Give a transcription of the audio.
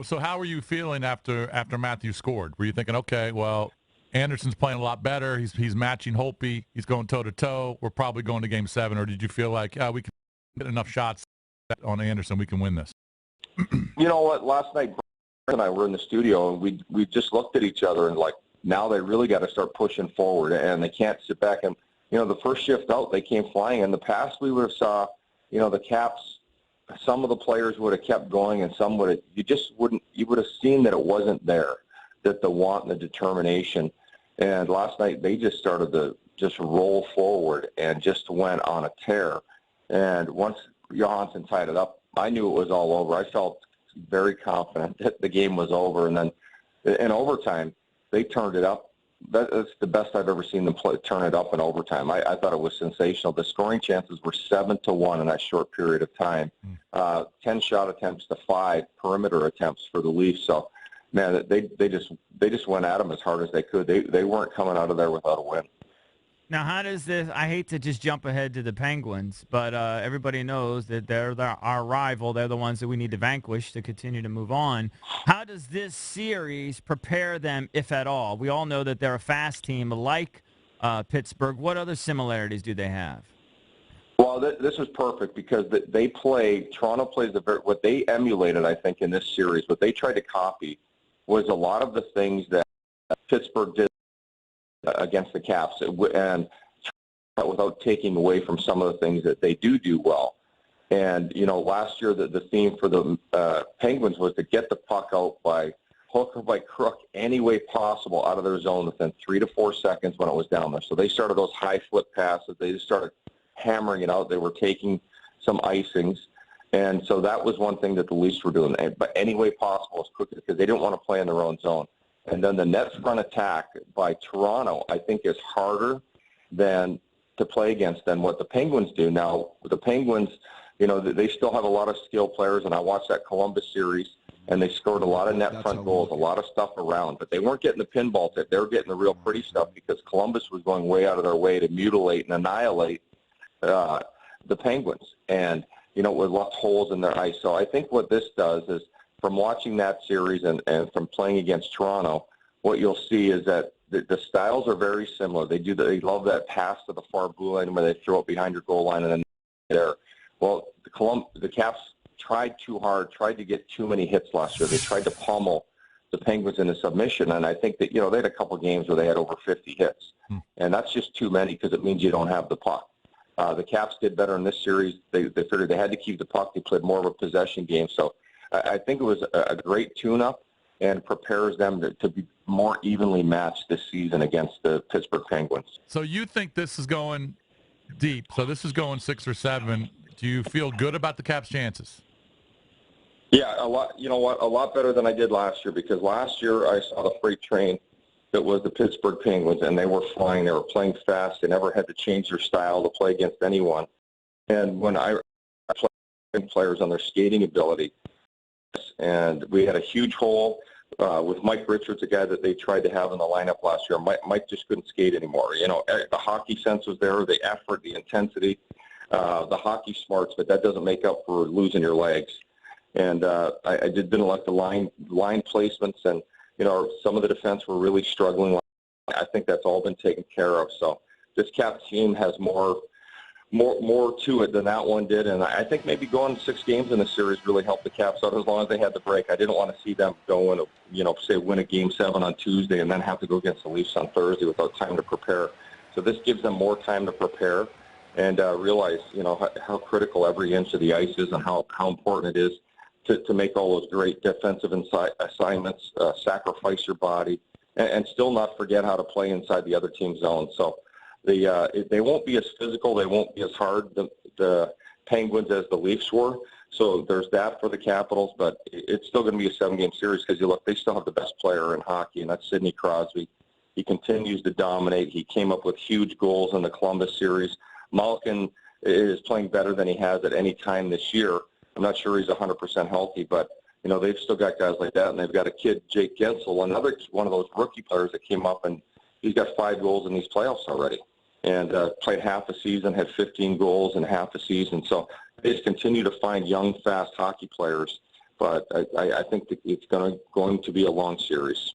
So how were you feeling after Matthew scored? Were you thinking, okay, well, Anderson's playing a lot better. He's matching Holtby. He's going toe to toe. We're probably going to Game 7. Or did you feel like, we can get enough shots on Anderson, we can win this? You know what? Last night, Brian and I were in the studio, and we just looked at each other and like, now they really got to start pushing forward, and they can't sit back. And the first shift out, they came flying. In the past, we would have saw, the Caps. Some of the players would have kept going, and some would have. You would have seen that it wasn't there, that the want and the determination. And last night they just started to just roll forward and just went on a tear. And once Johansson tied it up, I knew it was all over. I felt very confident that the game was over. And then in overtime, they turned it up. That's the best I've ever seen them turn it up in overtime. I thought it was sensational. The scoring chances were 7-1 in that short period of time. 10 shot attempts to 5 perimeter attempts for the Leafs. So, man, they just went at them as hard as they could. They weren't coming out of there without a win. Now, how does this – I hate to just jump ahead to the Penguins, but everybody knows that they're our rival. They're the ones that we need to vanquish to continue to move on. How does this series prepare them, if at all? We all know that they're a fast team like Pittsburgh. What other similarities do they have? Well, this is perfect because Toronto plays what they emulated, I think, in this series. What they tried to copy was a lot of the things that Pittsburgh did against the Caps, and without taking away from some of the things that they do well. And, last year the theme for the Penguins was to get the puck out by hook or by crook any way possible out of their zone within 3 to 4 seconds when it was down there. So they started those high flip passes. They just started hammering it out. They were taking some icings. And so that was one thing that the Leafs were doing. But any way possible as quickly, because they didn't want to play in their own zone. And then the net front attack by Toronto, I think, is harder than to play against than what the Penguins do. Now, the Penguins, they still have a lot of skilled players, and I watched that Columbus series, and they scored a lot of net front goals, a lot of stuff around. But they weren't getting the pinball tip. They were getting the real pretty stuff because Columbus was going way out of their way to mutilate and annihilate the Penguins. And, with left holes in their ice. So I think what this does is, from watching that series and from playing against Toronto, what you'll see is that the styles are very similar. They love that pass to the far blue line where they throw it behind your goal line and then there. Well, the Caps tried too hard, tried to get too many hits last year. They tried to pummel the Penguins into submission, and I think that, they had a couple games where they had over 50 hits. And that's just too many because it means you don't have the puck. The Caps did better in this series. They figured they had to keep the puck. They played more of a possession game. So I think it was a great tune-up and prepares them to be more evenly matched this season against the Pittsburgh Penguins. So you think this is going deep. So this is going 6 or 7. Do you feel good about the Caps' chances? Yeah, a lot. You know what? A lot better than I did last year, because last year I saw the freight train that was the Pittsburgh Penguins, and they were flying. They were playing fast. They never had to change their style to play against anyone. And when I played players on their skating ability, and we had a huge hole with Mike Richards, a guy that they tried to have in the lineup last year. Mike just couldn't skate anymore. The hockey sense was there, the effort, the intensity, the hockey smarts, but that doesn't make up for losing your legs. And I didn't like the line placements, and some of the defense were really struggling. I think that's all been taken care of. So this Cap team has more to it than that one did, and I think maybe going 6 games in the series really helped the Caps out as long as they had the break. I didn't want to see them go and, say, win a Game 7 on Tuesday and then have to go against the Leafs on Thursday without time to prepare. So this gives them more time to prepare and realize, how critical every inch of the ice is and how important it is to make all those great defensive assignments, sacrifice your body, and still not forget how to play inside the other team's zone. So they won't be as physical, they won't be as hard, the Penguins, as the Leafs were. So there's that for the Capitals, but it's still going to be a 7-game series because they still have the best player in hockey, and that's Sidney Crosby. He continues to dominate. He came up with huge goals in the Columbus series. Malkin is playing better than he has at any time this year. I'm not sure he's 100% healthy, but they've still got guys like that, and they've got a kid, Jake Gensel, another one of those rookie players that came up, and he's got 5 goals in these playoffs already. And played half a season, had 15 goals in half a season. So they just continue to find young, fast hockey players but I think that it's going to be a long series.